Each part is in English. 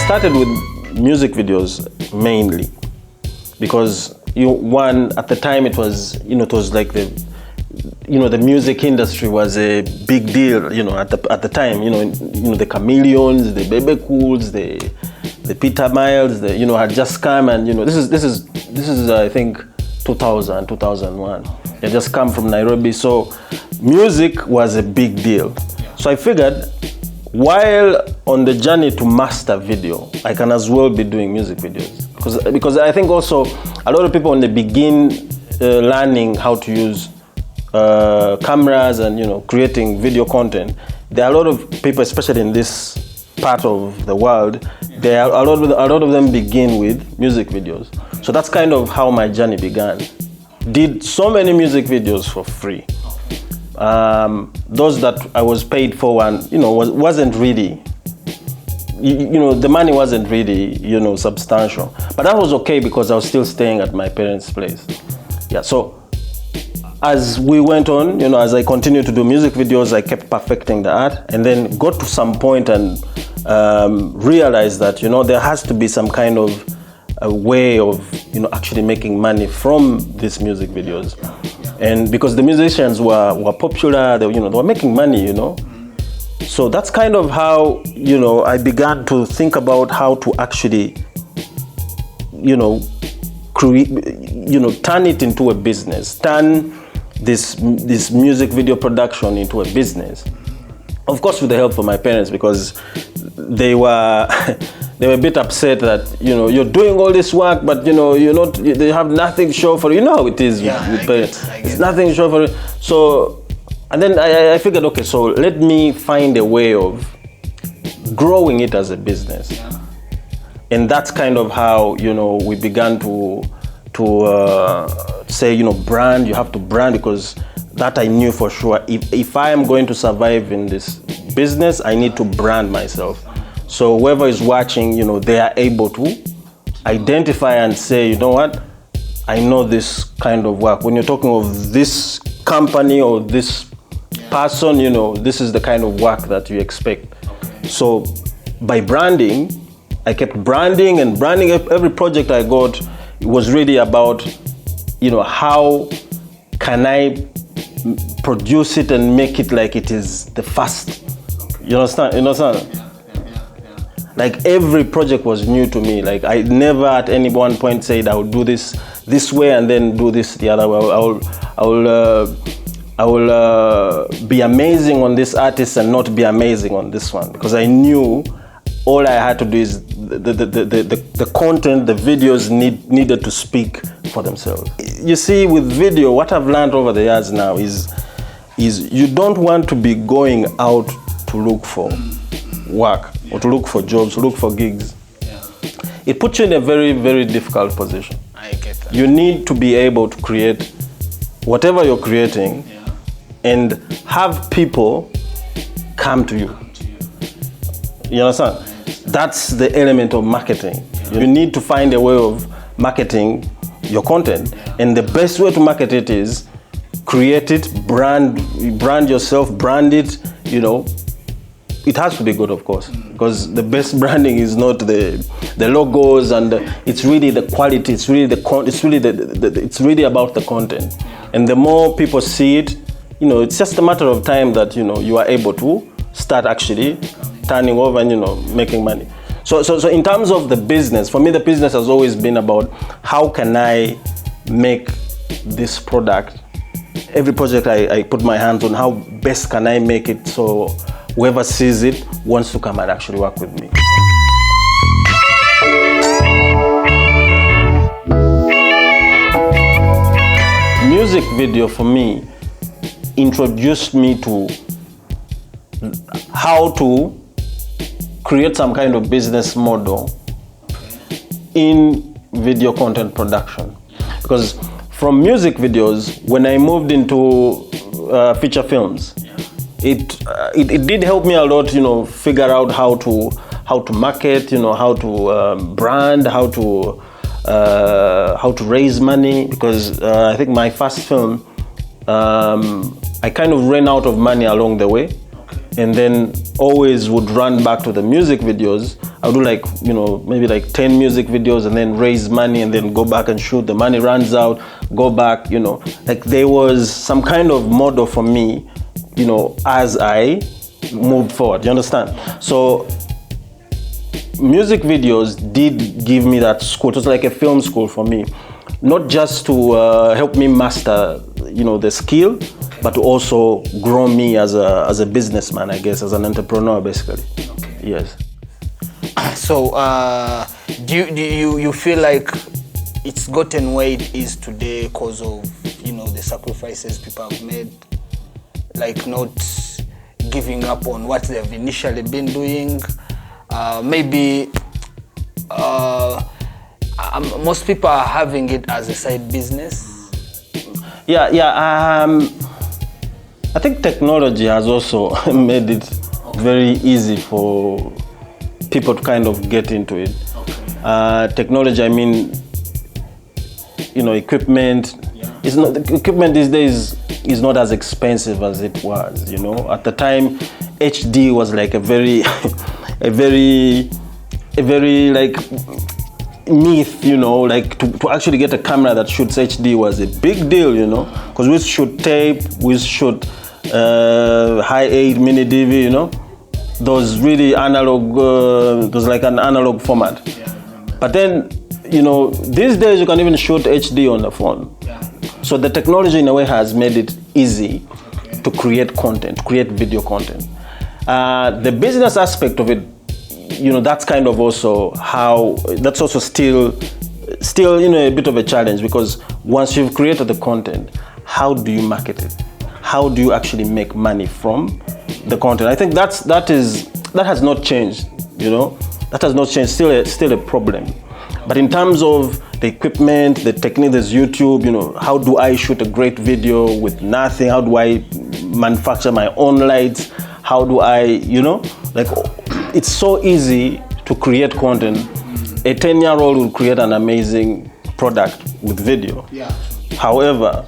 started with music videos mainly because at the time it was, it was like the music industry was a big deal, at the time, the Chameleons, the Bebe Cools, the Peter Miles, had just come, and this is I think 2001. They just come from Nairobi, so music was a big deal. So I figured, while on the journey to master video, I can as well be doing music videos, because I think also a lot of people when they begin learning how to use cameras and creating video content, there are a lot of people, especially in this part of the world, there are a lot of them begin with music videos. So that's kind of how my journey began. Did so many music videos for free. Those that I was paid for, and wasn't really, the money wasn't really substantial, but that was okay because I was still staying at my parents' place. Yeah. So as we went on, as I continued to do music videos, I kept perfecting the art, and then got to some point and realized that there has to be some kind of a way of actually making money from these music videos. And because the musicians were popular, they were making money, So that's kind of how, I began to think about how to actually, create, turn it into a business, turn this music video production into a business. Of course, with the help of my parents, because they were a bit upset that you're doing all this work, but they have nothing show for you. You know how it is with parents. It's nothing show for you. So, and then I figured, okay, so let me find a way of growing it as a business, and that's kind of how we began to say brand. You have to brand, because that I knew for sure. If I am going to survive in this business, I need to brand myself. So whoever is watching, they are able to identify and say, what, I know this kind of work. When you're talking of this company or this person, this is the kind of work that you expect. So by branding, I kept branding and branding. Every project I got, it was really about, how can I produce it and make it like it is the first. You understand? Like every project was new to me. Like I never at any one point said I will do this way and then do this the other way. I will be amazing on this artist and not be amazing on this one, because I knew all I had to do is the content, the videos needed to speak for themselves. You see, with video, what I've learned over the years now is you don't want to be going out to look for work or to look for jobs, to look for gigs. Yeah. It puts you in a very, very difficult position. I get that. You need to be able to create whatever you're creating, and have people come to you. You understand? That's the element of marketing. Yeah. You need to find a way of marketing your content. Yeah. And the best way to market it is create it, brand yourself, brand it, It has to be good, of course, because the best branding is not the logos, and it's really the quality. It's really it's really about the content. And the more people see it, it's just a matter of time that you are able to start actually turning over and making money. So in terms of the business, for me, the business has always been about how can I make this product. Every project I put my hands on, how best can I make it so whoever sees it wants to come and actually work with me. Music video for me introduced me to how to create some kind of business model in video content production. Because from music videos, when I moved into feature films, it did help me a lot, figure out how to market, how to brand, how to raise money. Because I think my first film, I kind of ran out of money along the way, and then always would run back to the music videos I'll do like, you know, maybe like 10 music videos and then raise money and then go back and shoot. The money runs out, go back, you know. Like there was some kind of model for me, you know, as I moved forward, you understand? So music videos did give me that school. It was like a film school for me, not just to help me master, you know, the skill, but to also grow me as a businessman, I guess, as an entrepreneur, basically. Okay. Yes. So, do you feel like it's gotten where it is today because of, you know, the sacrifices people have made, like not giving up on what they've initially been doing? Maybe most people are having it as a side business. Yeah. I think technology has also made it very easy for people to kind of get into it. Okay. Technology, I mean, you know, equipment. Yeah. The equipment these days is not as expensive as it was. You know, at the time, HD was like a very like myth, you know, like to actually get a camera that shoots HD was a big deal, you know, because we shoot tape, we shoot high 8 mini DV, you know, those really analog, those like an analog format. Yeah, but then, you know, these days you can even shoot HD on the phone. Yeah. So the technology in a way has made it easy to create content, create video content. The business aspect of it, you know, that's kind of also that's also still, you know, a bit of a challenge, because once you've created the content, how do you market it? How do you actually make money from the content? I think that has not changed, you know, that has not changed, still a problem. But in terms of the equipment, the technique, there's YouTube, you know, how do I shoot a great video with nothing? How do I manufacture my own lights? How do I, you know, like, it's so easy to create content. A 10-year-old will create an amazing product with video. Yeah. However,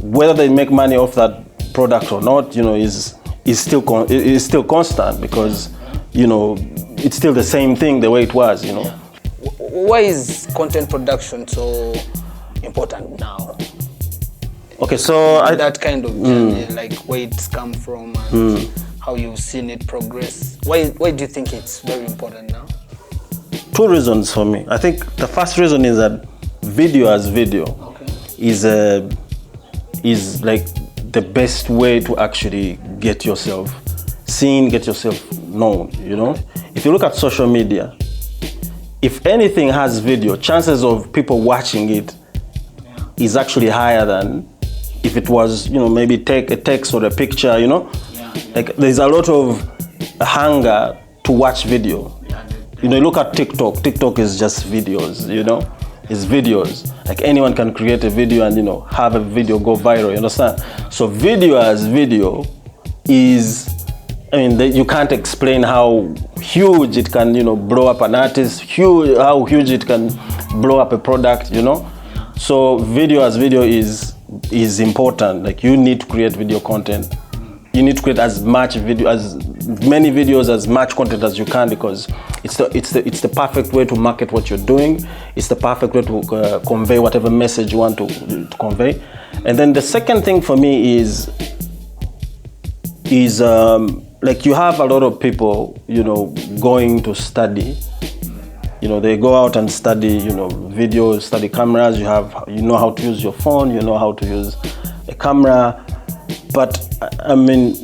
whether they make money off that product or not, you know, is still constant, because, you know, it's still the same thing the way it was, you know. Yeah. Why is content production so important now? Okay, so that kind of journey, like where it's come from and how you've seen it progress. Why do you think it's very important now? Two reasons for me. I think the first reason is that video as video is like the best way to actually get yourself seen, get yourself known, you know? If you look at social media, if anything has video, chances of people watching it is actually higher than if it was, you know, maybe take a text or a picture, you know? Like there's a lot of hunger to watch video. You know, look at TikTok. TikTok is just videos, you know? It's videos. Like anyone can create a video and, you know, have a video go viral, you understand? So video as video is, I mean, you can't explain how huge it can, you know, blow up an artist, how huge it can blow up a product, you know? So video as video is important. Like you need to create video content. You need to create as many videos, as much content as you can, because it's the perfect way to market what you're doing. It's the perfect way to convey whatever message you want to convey. And then the second thing for me is like you have a lot of people, you know, going to study. You know, they go out and study, you know, video, study cameras. You know how to use your phone. You know how to use a camera. But I mean,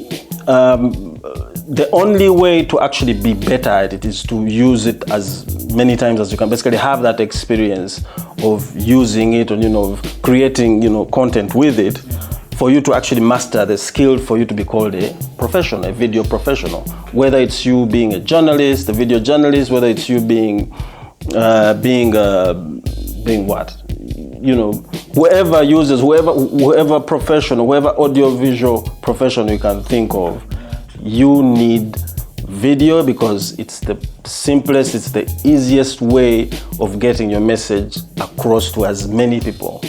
the only way to actually be better at it is to use it as many times as you can. Basically, have that experience of using it, and, you know, creating, you know, content with it, for you to actually master the skill, for you to be called a professional, a video professional. Whether it's you being a journalist, a video journalist, whether it's you being what? You know, whoever uses, whoever professional, whoever audiovisual profession you can think of, you need video, because it's the simplest, it's the easiest way of getting your message across to as many people.